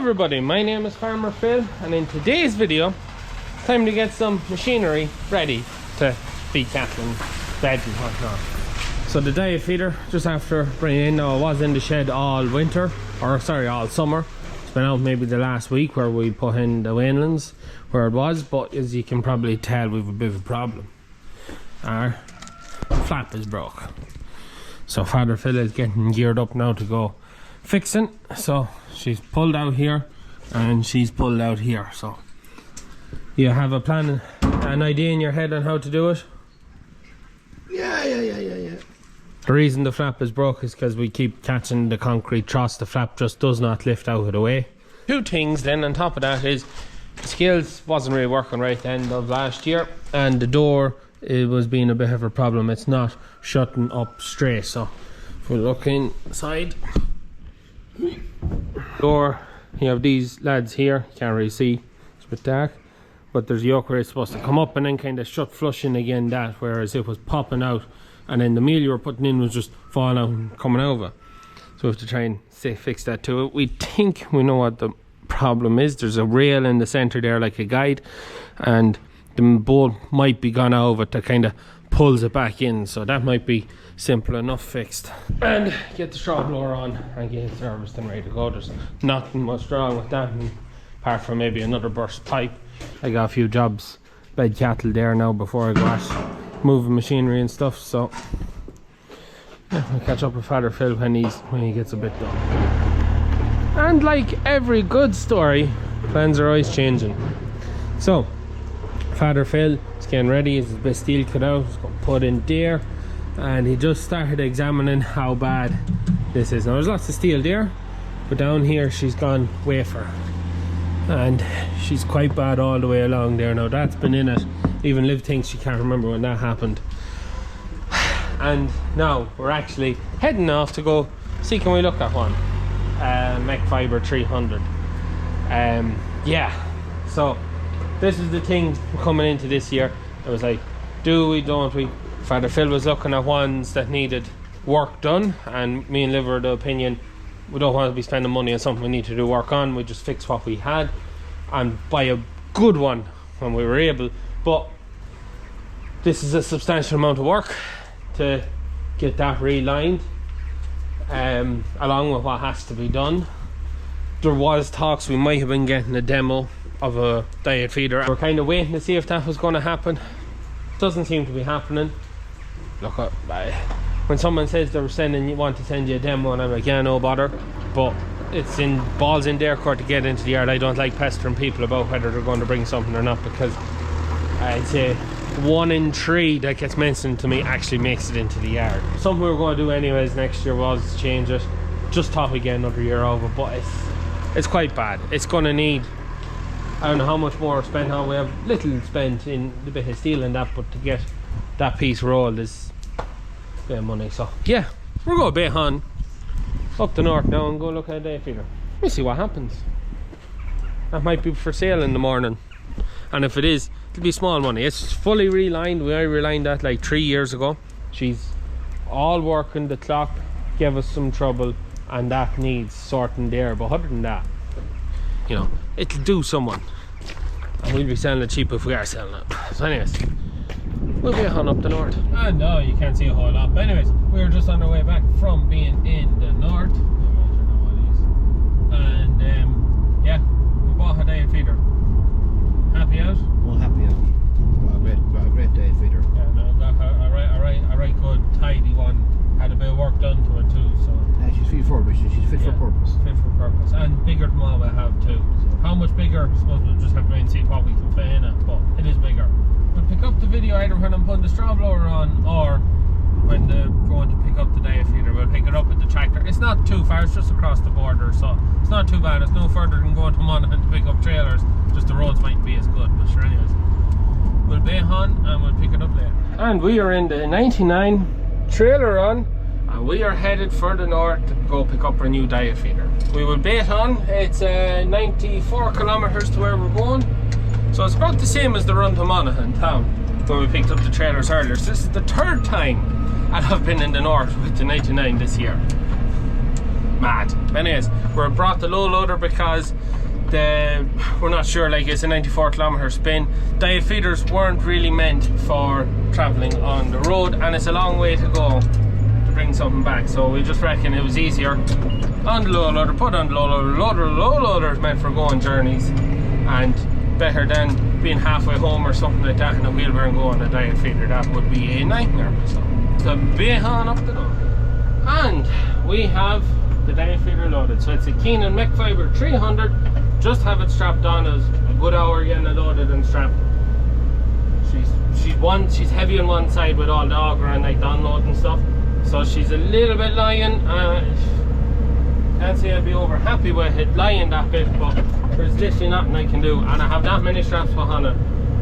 everybody, my name is Farmer Phil, and in today's video, time to get some machinery ready to feed cattle and bed and whatnot. So the diet feeder, just after bringing in, now it was in the shed all winter, or sorry, all summer. It's been out maybe the last week where we put in the weanlings where it was, but as you can probably tell, we've a bit of a problem. Our flap is broke. So Father Phil is getting geared up now to go fixing. So she's pulled out here and she's pulled out here. So you have a plan, an idea in your head on how to do it? Yeah. The reason the flap is broke is because we keep catching the concrete truss. The flap just does not lift out of the way. Two things then on top of that is the scales wasn't really working right at the end of last year, and the door, it was being a bit of a problem. It's not shutting up straight. So if we look inside door, you have these lads here, you can't really see, it's a bit dark, but there's a yoke where it's supposed to come up and then kind of shut flushing again, that, whereas it was popping out and then the meal you were putting in was just falling out and coming over. So we have to try and fix that to it. We think we know what the problem is. There's a rail in the center there like a guide, and the bolt might be gone over to kind of pulls it back in, so that might be simple enough fixed. And get the straw blower on and get it serviced and ready to go. There's nothing much wrong with that, apart from maybe another burst pipe. I got a few jobs bed cattle there now before I go out moving machinery and stuff, so yeah, I'll catch up with Father Phil when he gets a bit done. And like every good story, plans are always changing. So Father Phil is getting ready, his Bastille cut out, he's going to put in there, and he just started examining how bad this is. Now there's lots of steel there, but down here she's gone wafer, and she's quite bad all the way along there. Now that's been in it, even Liv thinks she can't remember when that happened. And now we're actually heading off to go see, can we look at one Mech Fiber 300. Yeah, so this is the thing coming into this year. It was like, do we, don't we? Father Phil was looking at ones that needed work done, and me and Liv were the opinion, we don't want to be spending money on something we need to do work on. We just fix what we had and buy a good one when we were able. But this is a substantial amount of work to get that relined, along with what has to be done. There was talks we might have been getting a demo of a diet feeder. We're kind of waiting to see if that was going to happen. Doesn't seem to be happening. Look, when someone says they're want to send you a demo, and I'm like, yeah, no bother, but it's in balls in their court to get into the yard. I don't like pestering people about whether they're going to bring something or not, because I'd say 1 in 3 that gets mentioned to me actually makes it into the yard. Something we were going to do anyways next year was change it. Just thought we'd get another year over, but it's quite bad. It's going to need, I don't know how much more spent on. We have little spent in the bit of steel and that, but to get that piece rolled is a bit of money. So yeah, we're going a bit on up the north now and go look at a day feeder. We'll see what happens. That might be for sale in the morning, and if it is, it'll be small money. It's fully relined. I relined that like 3 years ago. She's all working. The clock gave us some trouble, and that needs sorting there, but other than that, you know, it'll do someone, and we'll be selling it cheap if we are selling it. So anyways, we'll be on up the north. And no, you can't see a whole lot, but anyways, we're just on our way back from being in the north, and yeah, we bought a diet feeder. Happy out? Well, happy out. Got a great day feeder. Yeah, no, got a right good tidy one. Had a bit of work done to it too, so yeah, she's refurbished. She's fit for purpose. Fit for purpose, and bigger than what we have too. So how much bigger? I suppose we'll just have to wait and see what we can fit in it, but it is bigger. We'll pick up the video either when I'm putting the straw blower on, or when they're going to pick up the diet feeder. We'll pick it up with the tractor. It's not too far, it's just across the border, so it's not too bad. It's no further than going to Monaghan to pick up trailers, just the roads might be as good, but sure, anyways, we'll be on and we'll pick it up later. And we are in the 99 trailer run, and we are headed further north to go pick up our new diet feeder. We will bait on. It's 94 kilometers to where we're going, so it's about the same as the run to Monaghan town when we picked up the trailers earlier. So this is the 3rd time I've been in the north with the 99 this year. mad. Anyways, we're brought the low loader because we're not sure, like it's a 94 kilometer spin. Diet feeders weren't really meant for traveling on the road, and it's a long way to go to bring something back, so we just reckon it was easier on the low loader, put on the low loader. Low loader is meant for going journeys, and better than being halfway home or something like that in a wheelbarrow and go on a diet feeder. That would be a nightmare. So be on up the door, and we have the diet feeder loaded. So it's a Keenan Mech Fiber 300. Just have it strapped on. As a good hour getting it loaded and strapped. She's heavy on one side with all the auger and like the unload and stuff, so she's a little bit lying. Can't say I'd be over happy with it lying that bit, but there's literally nothing I can do. And I have that many straps behind it.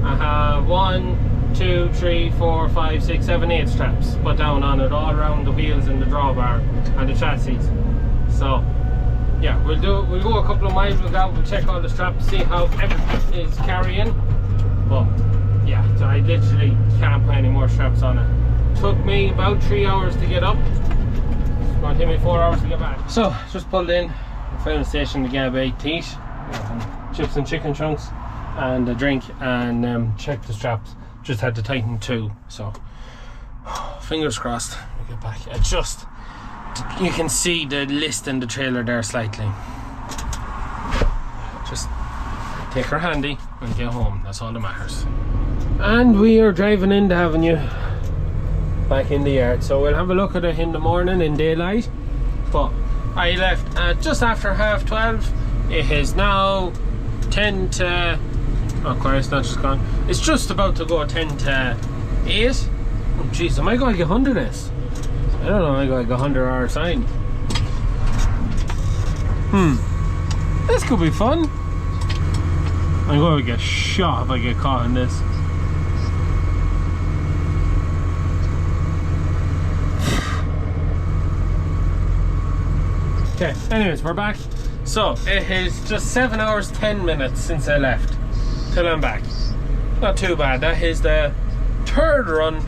I have 1, 2, 3, 4, 5, 6, 7, 8 straps put down on it, all around the wheels and the drawbar and the chassis. So yeah, we'll go a couple of miles with that. We'll check all the straps, see how everything is carrying. But yeah, so I literally can't put any more straps on it. Took me about 3 hours to get up. It's going to take me 4 hours to get back. So just pulled in, found a station to get a bite to eat, chips and chicken chunks and a drink, and checked the straps. Just had to tighten 2, so fingers crossed we get back. You can see the list in the trailer there slightly. Just take her handy and get home, that's all that matters. And we are driving in the avenue back in the yard, so we'll have a look at it in the morning in daylight. But I left at just after 12:30. It is now 10 to... oh, quite, it's not just gone. It's just about to go 10 to 8. Oh jeez, am I going to get 100 this? I don't know, I got like 100 hour sign. This could be fun. I'm going to get shot if I get caught in this. Okay, anyways, we're back. So it is just 7 hours 10 minutes since I left till I'm back. Not too bad. That is the 3rd run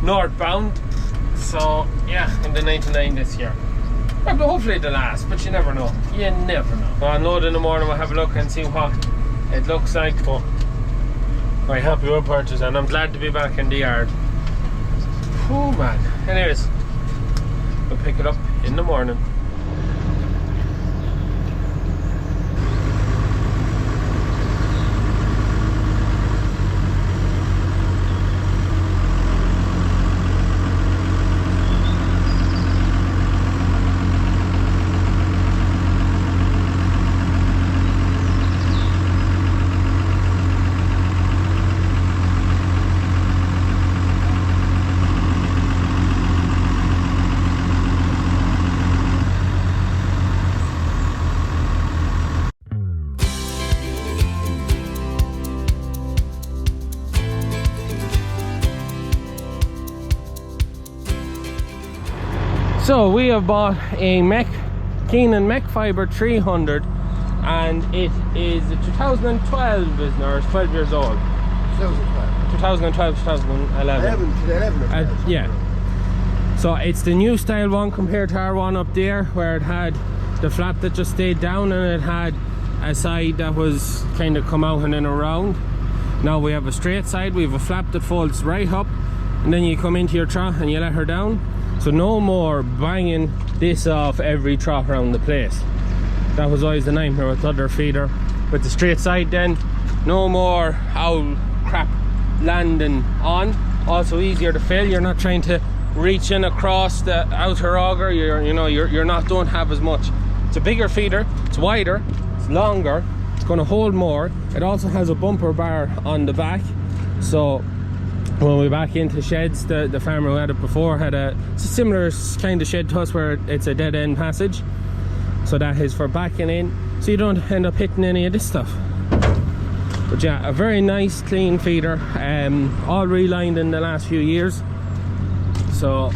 northbound. So yeah, in the 99 this year. Well, hopefully the last, but you never know. You never know. Well, I'll load in the morning, we'll have a look and see what it looks like. But I'm happy with purchase, and I'm glad to be back in the yard. Oh man. Anyways, we'll pick it up in the morning. So we have bought a Keenan Mech Fiber 300, and it is a 2012, isn't it? Or it's 12 years old. 2012, 2011. Yeah. So it's the new style one compared to our one up there, where it had the flap that just stayed down and it had a side that was kind of come out and then around. Now we have a straight side, we have a flap that folds right up, and then you come into your trough and you let her down. So no more banging this off every trough around the place. That was always the nightmare with the other feeder. With the straight side then, no more owl crap landing on. Also easier to fill, you're not trying to reach in across the outer auger, don't have as much. It's a bigger feeder, it's wider, it's longer, it's going to hold more. It also has a bumper bar on the back, so when we back into sheds, the farmer who had it before had it's a similar kind of shed to us, where it's a dead end passage, so that is for backing in, so you don't end up hitting any of this stuff. But yeah, a very nice clean feeder, all relined in the last few years, so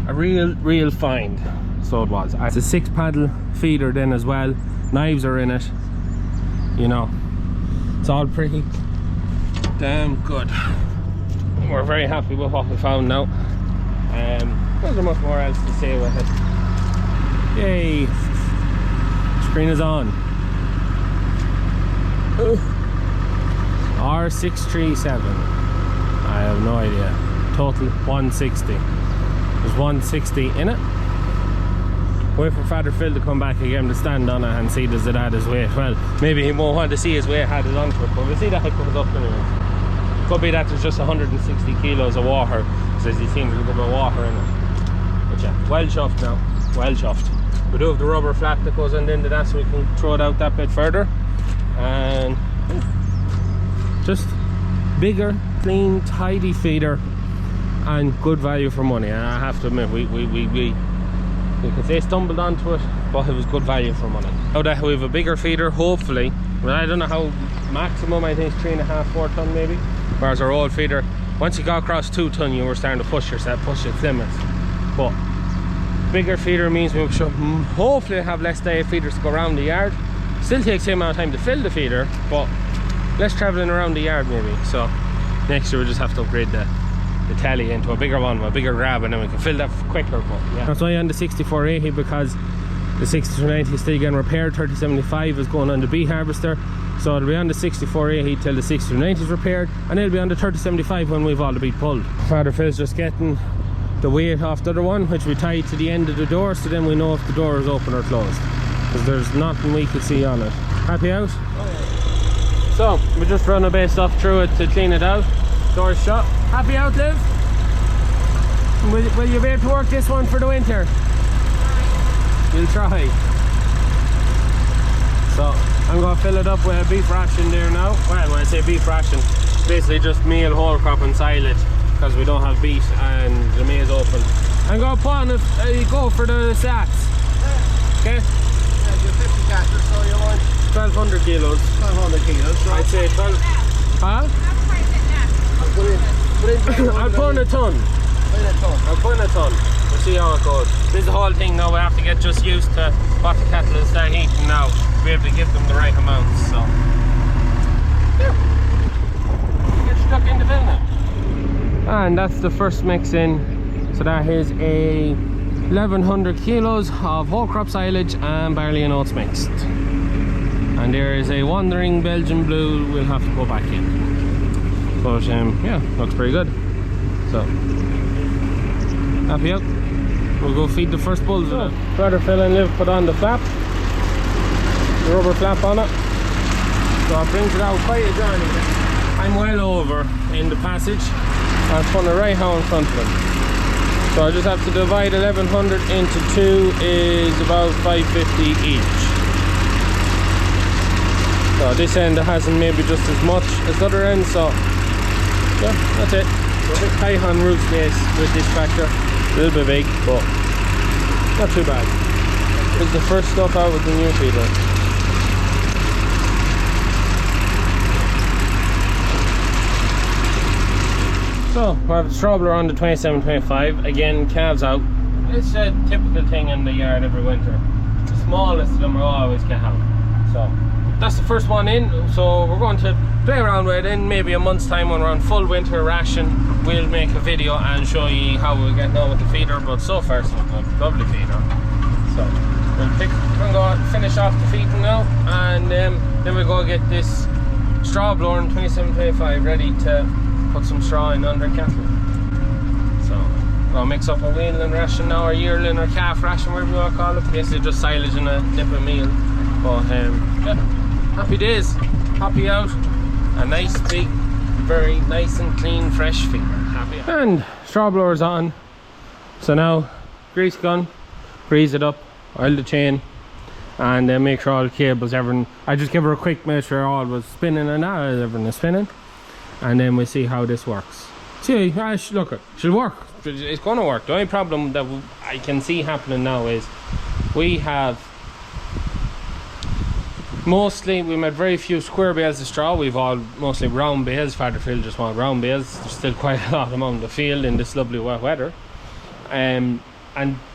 a real find. So it was. It's a 6 paddle feeder then as well, knives are in it, it's all pretty damn good. We're very happy with what we found now. There's not much more else to say with it. Yay! Screen is on. R637. I have no idea. Total 160. There's 160 in it. Wait for Father Phil to come back again to stand on it and see does it add his weight. Well, maybe he won't want to see his weight added onto it, but we'll see that it comes up anyway. Could be that there's just 160 kilos of water, so as you see there's a good bit of water in it. But yeah, well chuffed now, well chuffed. We do have the rubber flap that goes into that so we can throw it out that bit further. And just bigger, clean, tidy feeder and good value for money. And I have to admit, we could say stumbled onto it, but it was good value for money. Now that we have a bigger feeder, hopefully, well, I don't know how maximum, I think it's 3.5, 4 ton maybe. Whereas our old feeder, once you got across 2 ton, you were starting to push its limits. But bigger feeder means we should hopefully have less day of feeders to go around the yard. Still takes the same amount of time to fill the feeder, but less travelling around the yard maybe. So next year we'll just have to upgrade the telly into a bigger one with a bigger grab, and then we can fill that quicker. But yeah, that's why on the 6480, because the 6290 is still getting repaired. 3075 is going on the bee harvester, so it'll be on the 6480 till the 6290 is repaired, and it'll be on the 3075 when we've all the beat pulled. Father Phil's just getting the weight off the other one, which we tied to the end of the door, so then we know if the door is open or closed, because there's nothing we can see on it. Happy out? Oh, yeah. So we just run a bit of stuff through it to clean it out. Door's shut. Happy out, Liv? Will you be able to work this one for the winter? You'll try. So I'm going to fill it up with a beef ration there now. Well, when I say beef ration, it's basically just meal, whole crop and silage, because we don't have beef and the maize open. I'm going to put on go for the sats. Okay? Yeah, you're 50 catchers, so you want 1200 kilos. 1200 kilos. So I'd say 12. Huh? I'll put in a ton. I'll put in a ton. We'll see how it goes. This is the whole thing now. We have to get just used to what the kettle is start heating now to be able to give them the right amounts. So yeah, get stuck into filling it. And that's the first mix in. So that is a 1100 kilos of whole crop silage and barley and oats mixed. And there is a wandering Belgian blue we'll have to go back in. But yeah, looks pretty good. So happy out. We'll go feed the first bulls. So Father Phil and Liv put on the flap, the rubber flap on it, so it brings it out quite a journey. I'm well over in the passage. I'll put it right how in front of them. So I just have to divide 1100 into 2 is about 550 each. So this end hasn't maybe just as much as the other end, so yeah, that's it. We're a bit tight on roof space with this tractor. A little bit big, but not too bad. It's the first stuff out with the new feeder. So we have the straw blower on the 2725. Again, calves out. It's a typical thing in the yard every winter. The smallest of them are always calf. So that's the first one in. So we're going to play around with it. In maybe a month's time when we're on full winter ration, we'll make a video and show you how we're getting on with the feeder. But so far so good. Lovely feeder. So we'll go finish off the feeding now, and then we'll go get this straw blower in 2725 ready to put some straw in under cattle. So we'll mix up a weanling ration now, or yearling or calf ration, whatever you want to call it. Basically just silage and a nip of meal. But yeah, happy days, happy out. A nice big, very nice and clean, fresh feeder. Happy out. And straw blower's on. So now grease gun, grease it up, oil the chain, and then make sure all the cables, everything. I just give her a quick make sure all was spinning and now everything is spinning. And then we'll see how this works. See, look, it should work. It's going to work. The only problem that I can see happening now is we made very few square bales of straw. We've all mostly round bales. Father Phil just want round bales. There's still quite a lot of them on the field in this lovely wet weather. And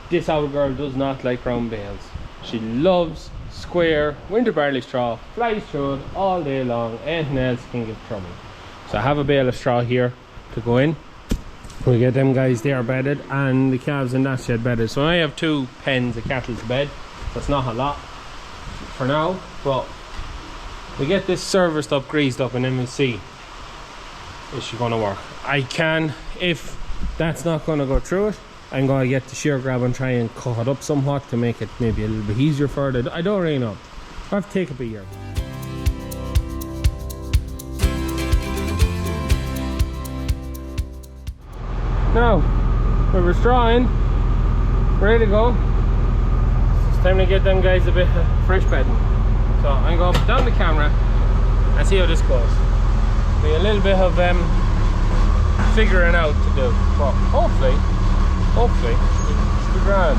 this old girl does not like round bales. She loves square winter barley straw, flies through it all day long. Anything else can give trouble. So I have a bale of straw here to go in. We get them guys there bedded and the calves in that shed bedded. So I have 2 pens of cattle to bed. That's not a lot for now, but we get this serviced up, greased up, and then we'll see is she going to work. I can, if that's not going to go through it, I'm going to get the shear grab and try and cut it up somewhat to make it maybe a little bit easier for it. I don't really know. I have to take it a year. Now, we're strawing, ready to go. It's time to get them guys a bit of fresh bedding. So I'm going to put down the camera and see how this goes. Be a little bit of figuring out to do, but hopefully it's grand.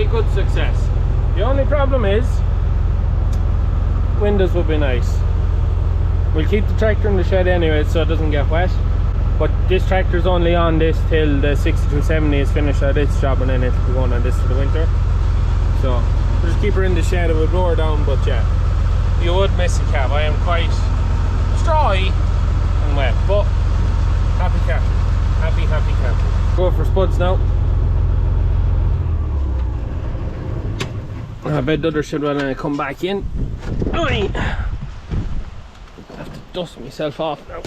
Good success. The only problem is windows would be nice. We'll keep the tractor in the shed anyway so it doesn't get wet, but this tractor's only on this till the 6270 is finished at its job, and then it'll be going on this for the winter. So we'll just keep her in the shed. It would blow her down, but yeah, you would miss a cab. I am quite strawy and wet, but happy cattle. Happy cattle. Go for spuds now. I bet the other shed when I come back in. I have to dust myself off now.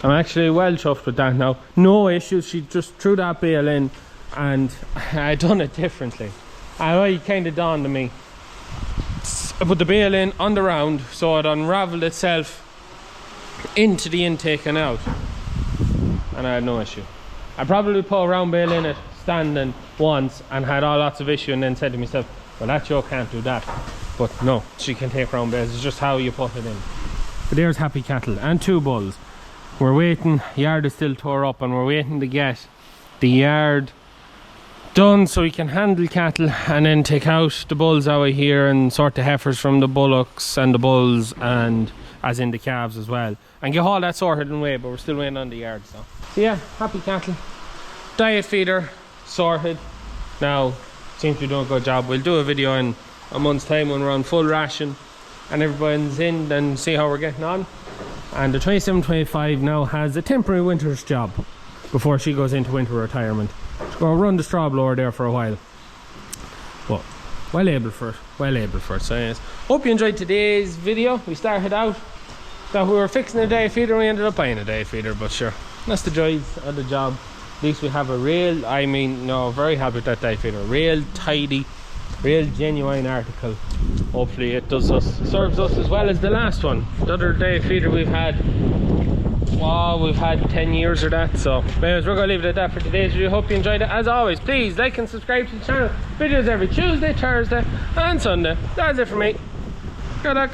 I'm actually well chuffed with that now. No issues. She just threw that bale in and I done it differently. It kind of dawned on me. I put the bale in on the round so it unraveled itself into the intake and out, and I had no issue. I probably put a round bale in it standing once and had lots of issue, and then said to myself, well, that Joe can't do that. But no, she can take round bales. It's just how you put it in. But there's happy cattle and 2 bulls. We're waiting. Yard is still tore up, and we're waiting to get the yard done so we can handle cattle and then take out the bulls out of here and sort the heifers from the bullocks and the bulls, and as in the calves as well, and get all that sorted and away. But we're still waiting on the yard. So yeah, happy cattle. Diet feeder sorted. Now seems to be doing a good job. We'll do a video in a month's time when we're on full ration and everyone's in, and see how we're getting on. And the 2725 now has a temporary winter's job before she goes into winter retirement. She's going to run the straw blower there for a while, but well able for it. So yes, hope you enjoyed today's video. We started out that we were fixing a day feeder, we ended up buying a day feeder, but sure, that's the joys of the job. At least we have a real, very happy with that day feeder. Real tidy, real genuine article. Hopefully it serves us as well as the last one. The other day feeder we've had 10 years or that. So anyways, we're going to leave it at that for today's video. Hope you enjoyed it. As always, please like and subscribe to the channel. Videos every Tuesday, Thursday and Sunday. That's it for me. Good luck.